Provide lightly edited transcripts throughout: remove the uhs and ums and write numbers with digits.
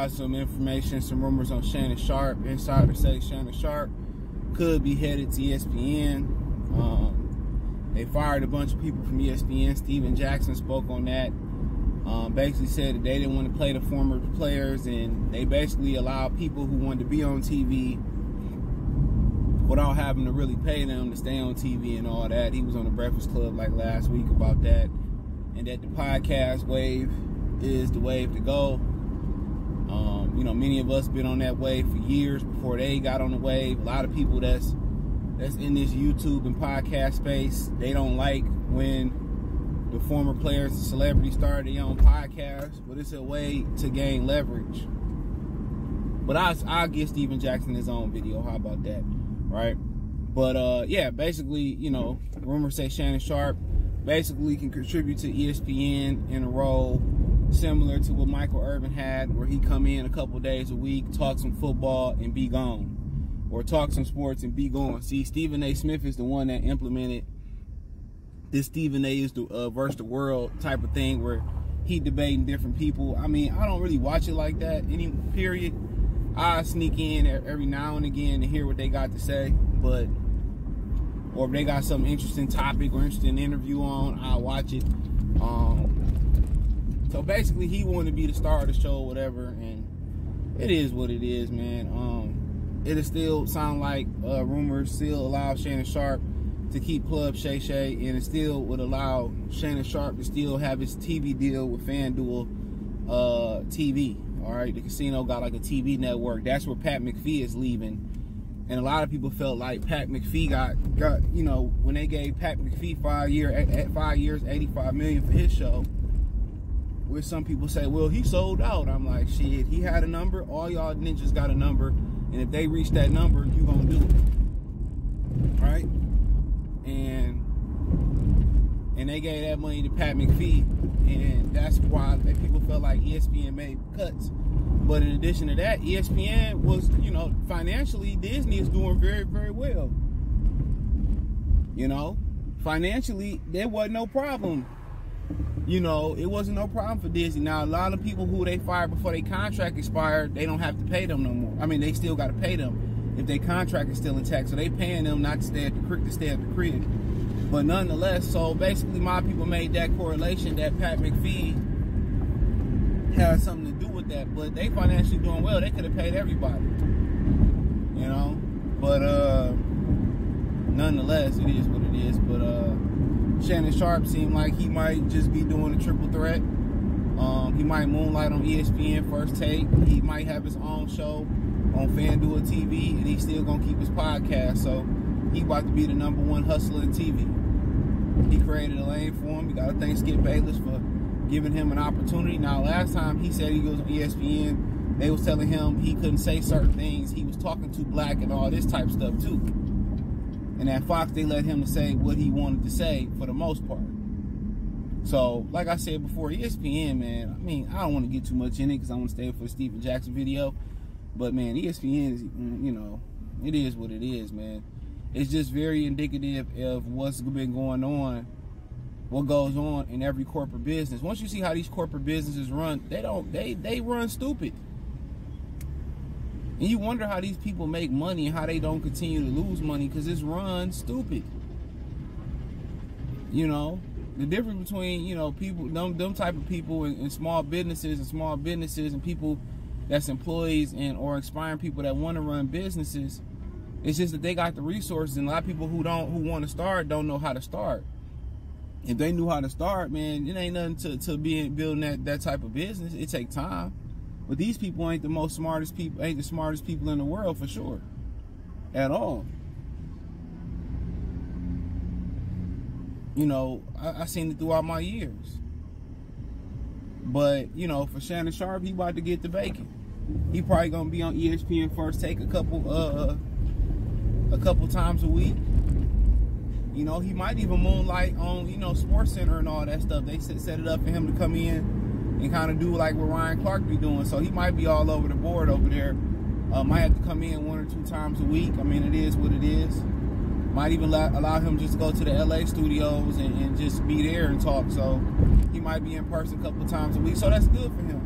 got some information, some rumors on Shannon Sharpe. Insiders say Shannon Sharpe could be headed to ESPN. They fired a bunch of people from ESPN. Steven Jackson spoke on that. Basically said that they didn't want to play the former players, and they basically allowed people who wanted to be on TV without having to really pay them to stay on TV and all that. He was on the Breakfast Club like last week about that, and that the podcast wave is the wave to go. You know, many of us been on that wave for years before they got on the wave. A lot of people that's in this YouTube and podcast space, they don't like when the former players and celebrities started their own podcasts, but it's a way to gain leverage. But I'll give Steven Jackson his own video. How about that? Right? But yeah, basically, you know, rumors say Shannon Sharpe basically can contribute to ESPN in a role similar to what Michael Irvin had, where he come in a couple days a week, talk some football and be gone, or talk some sports and be gone. See, Stephen A. Smith is the one that implemented this Stephen A. is the versus the world type of thing, where he debating different people. I mean, I don't really watch it like that, any period. I sneak in every now and again to hear what they got to say, but or if they got some interesting topic or interesting interview on, I'll watch it. So basically, he wanted to be the star of the show, or whatever, and it is what it is, man. It'll still sound like rumors still allow Shannon Sharpe to keep Club Shay Shay, and it still would allow Shannon Sharpe to still have his TV deal with FanDuel TV. All right, the casino got like a TV network. That's where Pat McAfee is leaving. And a lot of people felt like Pat McAfee got you know, when they gave Pat McAfee 5 years, $85 million for his show, where some people say, well, he sold out. I'm like, shit, he had a number. All y'all ninjas got a number. And if they reach that number, you gonna do it. Right? And they gave that money to Pat McAfee. And that's why people felt like ESPN made cuts. But in addition to that, ESPN was, you know, financially, Disney is doing very, very well. You know, financially, there wasn't no problem. You know, it wasn't no problem for Disney. Now, a lot of people who they fired before their contract expired, they don't have to pay them no more. I mean, they still got to pay them if their contract is still intact. So they paying them not to stay at the crib. But nonetheless, so basically my people made that correlation that Pat McAfee had something to do with that. But they financially doing well. They could have paid everybody. You know? But nonetheless, it is what it is. But Shannon Sharpe seemed like he might just be doing a triple threat. He might moonlight on ESPN Firstake. He might have his own show on FanDuel TV, and he's still gonna keep his podcast. So he about to be the #1 hustler in TV. He created a lane for him. You gotta thank Skip Bayless for giving him an opportunity. Now, last time he said he was on ESPN, they was telling him he couldn't say certain things. He was talking too black and all this type of stuff too. And at Fox, they let him to say what he wanted to say for the most part. So, like I said before, ESPN, man, I mean, I don't want to get too much in it because I want to stay for the Steven Jackson video. But, man, ESPN is, you know, it is what it is, man. It's just very indicative of what's been going on, what goes on in every corporate business. Once you see how these corporate businesses run, they run stupid. And you wonder how these people make money and how they don't continue to lose money, because it's run stupid. You know, the difference between, you know, people, them type of people in small businesses and people that's employees and or inspiring people that want to run businesses, it's just that they got the resources, and a lot of people who want to start don't know how to start. If they knew how to start, man, it ain't nothing to building that type of business. It take time. But these people ain't the smartest people in the world for sure. At all. You know, I seen it throughout my years. But, you know, for Shannon Sharpe, he about to get the bacon. He probably gonna be on ESPN Firstake a couple times a week. You know, he might even moonlight on, you know, Sports Center and all that stuff. They set it up for him to come in and kind of do like what Ryan Clark be doing. So he might be all over the board over there. Might have to come in 1 or 2 times a week. I mean, it is what it is. Might even allow him just to go to the LA studios and just be there and talk. So he might be in person a couple times a week. So that's good for him.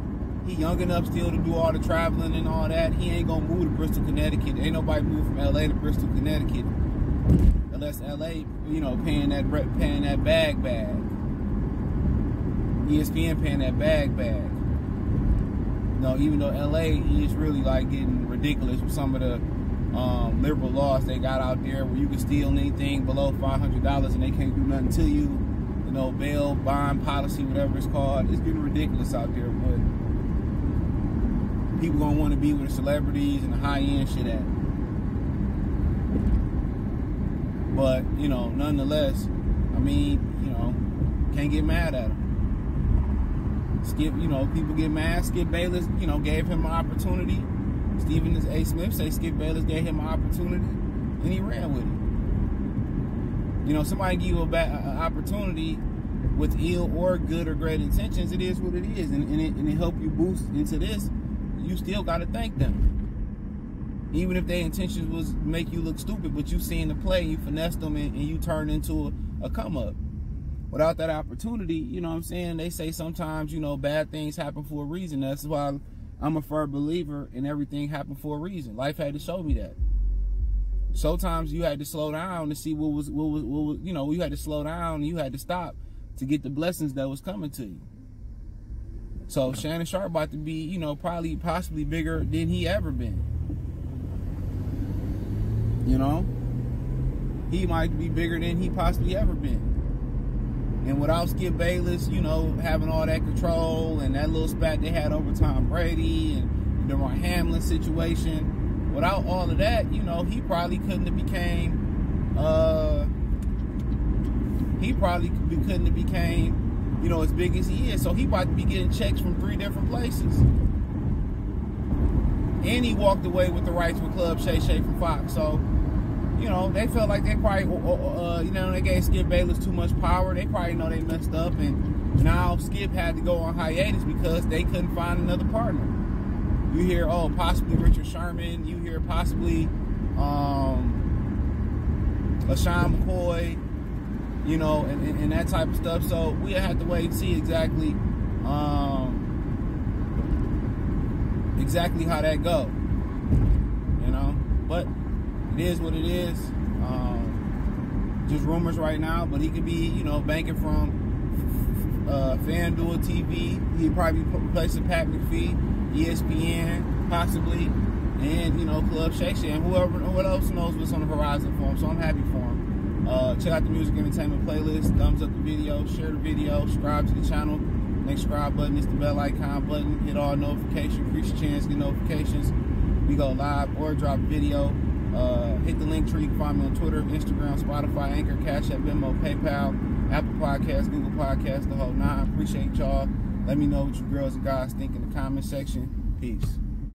He young enough still to do all the traveling and all that. He ain't gonna move to Bristol, Connecticut. Ain't nobody move from LA to Bristol, Connecticut, unless LA, you know, paying that bag. ESPN paying that bag. No, even though LA is really like getting ridiculous with some of the liberal laws they got out there, where you can steal anything below $500 and they can't do nothing to you. You know, bail, bond policy, whatever it's called. It's getting ridiculous out there, but people gonna want to be where the celebrities and the high-end shit at. But, you know, nonetheless, I mean, you know, can't get mad at him. Skip, you know, people get mad. Skip Bayless, you know, gave him an opportunity. Stephen A. Smith say Skip Bayless gave him an opportunity, and he ran with it. You know, somebody give you an opportunity with ill or good or great intentions. It is what it is, and it help you boost into this. You still got to thank them, even if their intentions was make you look stupid. But you seen the play, you finessed them, and you turned into a come up. Without that opportunity, you know what I'm saying? They say sometimes, you know, bad things happen for a reason. That's why I'm a firm believer in everything happened for a reason. Life had to show me that. Sometimes you had to slow down to see what was you know, you had to slow down and you had to stop to get the blessings that was coming to you. So Shannon Sharpe about to be, you know, possibly bigger than he ever been. You know? He might be bigger than he possibly ever been. And without Skip Bayless, you know, having all that control and that little spat they had over Tom Brady and the Ron Hamlin situation, without all of that, you know, he probably couldn't have became, you know, as big as he is. So he about to be getting checks from 3 different places. And he walked away with the rights with Club Shay Shay from Fox. So, you know, they felt like they probably, you know, they gave Skip Bayless too much power. They probably know they messed up, and now Skip had to go on hiatus because they couldn't find another partner. You hear, oh, possibly Richard Sherman. You hear possibly LaShawn McCoy, you know, and that type of stuff. So we have to wait and see exactly how that go, you know. But it is what it is. Just rumors right now, but he could be, you know, banking from FanDuel TV. He'd probably be replacing Pat McAfee, ESPN, possibly, and, you know, Club Shay Shay, and what else knows what's on the horizon for him. So I'm happy for him. Check out the music entertainment playlist. Thumbs up the video, share the video, subscribe to the channel. Next subscribe button is the bell icon button. Hit all notifications, increase your chance to get notifications. We go live or drop video. Hit the link tree. You can find me on Twitter, Instagram, Spotify, Anchor, Cash App, Venmo, PayPal, Apple Podcasts, Google Podcasts, the whole 9. Appreciate y'all. Let me know what you girls and guys think in the comment section. Peace.